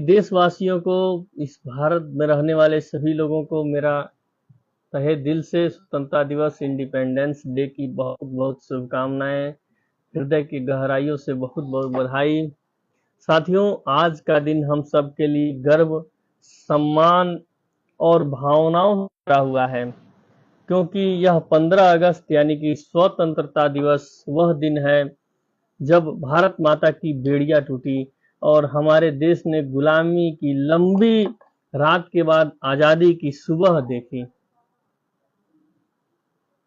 देशवासियों को, इस भारत में रहने वाले सभी लोगों को मेरा तहे दिल से स्वतंत्रता दिवस, इंडिपेंडेंस डे की बहुत बहुत शुभकामनाएं, हृदय की गहराइयों से बहुत बहुत बधाई। साथियों, आज का दिन हम सब के लिए गर्व, सम्मान और भावनाओं से भरा हुआ है, क्योंकि यह 15 अगस्त यानी कि स्वतंत्रता दिवस वह दिन है जब भारत माता की बेड़ियां टूटी और हमारे देश ने गुलामी की लंबी रात के बाद आजादी की सुबह देखी।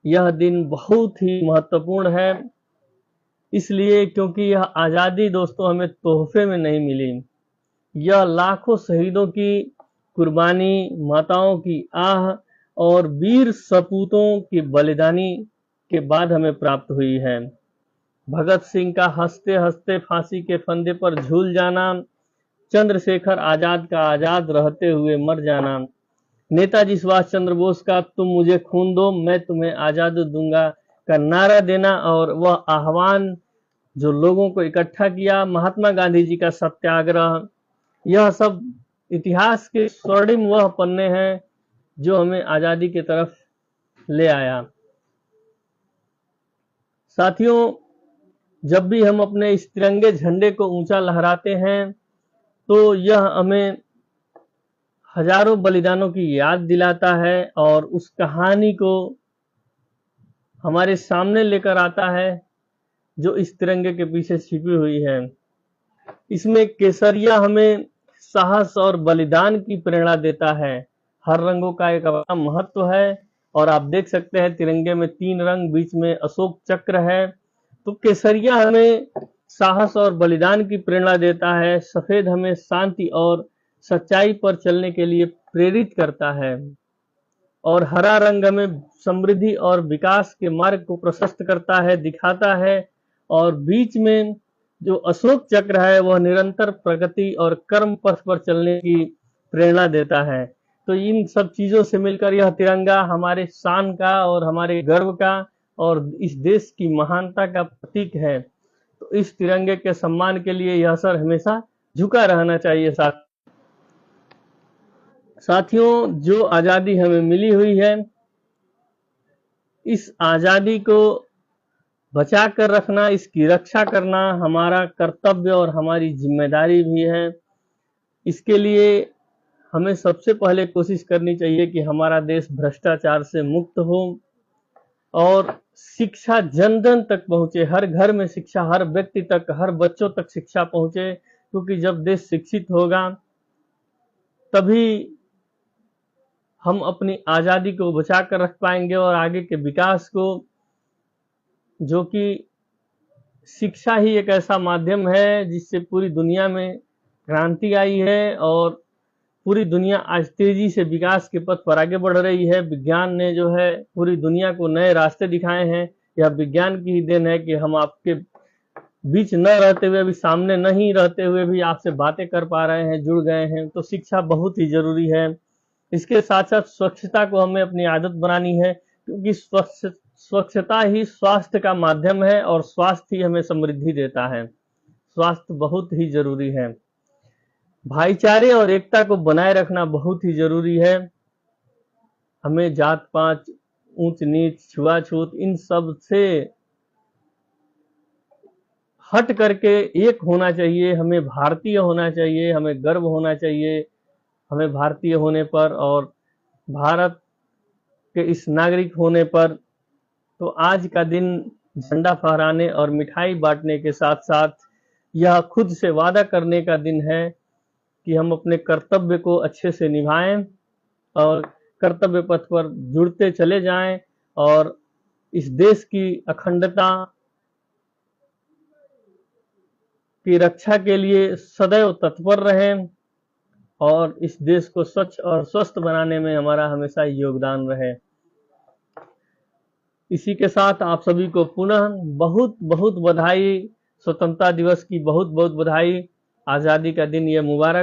यह दिन बहुत ही महत्वपूर्ण है, इसलिए क्योंकि यह आजादी दोस्तों हमें तोहफे में नहीं मिली। यह लाखों शहीदों की कुर्बानी, माताओं की आह और वीर सपूतों की बलिदानी के बाद हमें प्राप्त हुई है। भगत सिंह का हंसते हंसते फांसी के फंदे पर झूल जाना, चंद्रशेखर आजाद का आजाद रहते हुए मर जाना, नेताजी सुभाष चंद्र बोस का तुम मुझे खून दो मैं तुम्हें आजादी दूंगा का नारा देना और वह आह्वान जो लोगों को इकट्ठा किया, महात्मा गांधी जी का सत्याग्रह, यह सब इतिहास के स्वर्णिम वह पन्ने हैं जो हमें आजादी की तरफ ले आया। साथियों, जब भी हम अपने इस तिरंगे झंडे को ऊंचा लहराते हैं तो यह हमें हजारों बलिदानों की याद दिलाता है और उस कहानी को हमारे सामने लेकर आता है जो इस तिरंगे के पीछे छिपी हुई है। इसमें केसरिया हमें साहस और बलिदान की प्रेरणा देता है। हर रंगों का एक अपना महत्व है और आप देख सकते हैं तिरंगे में 3 रंग, बीच में अशोक चक्र है। तो केसरिया हमें साहस और बलिदान की प्रेरणा देता है, सफेद हमें शांति और सच्चाई पर चलने के लिए प्रेरित करता है और हरा रंग हमें समृद्धि और विकास के मार्ग को प्रशस्त करता है, दिखाता है और बीच में जो अशोक चक्र है वह निरंतर प्रगति और कर्म पथ पर चलने की प्रेरणा देता है। तो इन सब चीजों से मिलकर यह तिरंगा हमारे शान का और हमारे गर्व का और इस देश की महानता का प्रतीक है। तो इस तिरंगे के सम्मान के लिए यह सर हमेशा झुका रहना चाहिए। साथियों, जो आजादी हमें मिली हुई है, इस आजादी को बचा कर रखना, इसकी रक्षा करना हमारा कर्तव्य और हमारी जिम्मेदारी भी है। इसके लिए हमें सबसे पहले कोशिश करनी चाहिए कि हमारा देश भ्रष्टाचार से मुक्त हो और शिक्षा जन जन तक पहुंचे, हर घर में शिक्षा, हर व्यक्ति तक, हर बच्चों तक शिक्षा पहुंचे, क्योंकि जब देश शिक्षित होगा तभी हम अपनी आजादी को बचा कर रख पाएंगे और आगे के विकास को, जो कि शिक्षा ही एक ऐसा माध्यम है जिससे पूरी दुनिया में क्रांति आई है और पूरी दुनिया आज तेजी से विकास के पथ पर आगे बढ़ रही है। विज्ञान ने जो है पूरी दुनिया को नए रास्ते दिखाए हैं। यह विज्ञान की ही देन है कि हम आपके बीच न रहते हुए भी, सामने नहीं रहते हुए भी आपसे बातें कर पा रहे हैं, जुड़ गए हैं। तो शिक्षा बहुत ही जरूरी है। इसके साथ साथ स्वच्छता को हमें अपनी आदत बनानी है, क्योंकि स्वच्छता ही स्वास्थ्य का माध्यम है और स्वास्थ्य ही हमें समृद्धि देता है। स्वास्थ्य बहुत ही जरूरी है। भाईचारे और एकता को बनाए रखना बहुत ही जरूरी है। हमें जात पात, ऊंच नीच, छुआछूत, इन सब से हट करके एक होना चाहिए। हमें भारतीय होना चाहिए, हमें गर्व होना चाहिए हमें भारतीय होने पर और भारत के इस नागरिक होने पर। तो आज का दिन झंडा फहराने और मिठाई बांटने के साथ साथ यह खुद से वादा करने का दिन है कि हम अपने कर्तव्य को अच्छे से निभाएं और कर्तव्य पथ पर जुड़ते चले जाएं और इस देश की अखंडता की रक्षा के लिए सदैव तत्पर रहें और इस देश को स्वच्छ और स्वस्थ बनाने में हमारा हमेशा योगदान रहे। इसी के साथ आप सभी को पुनः बहुत बहुत बधाई, स्वतंत्रता दिवस की बहुत बहुत बधाई। आजादी का दिन ये मुबारक।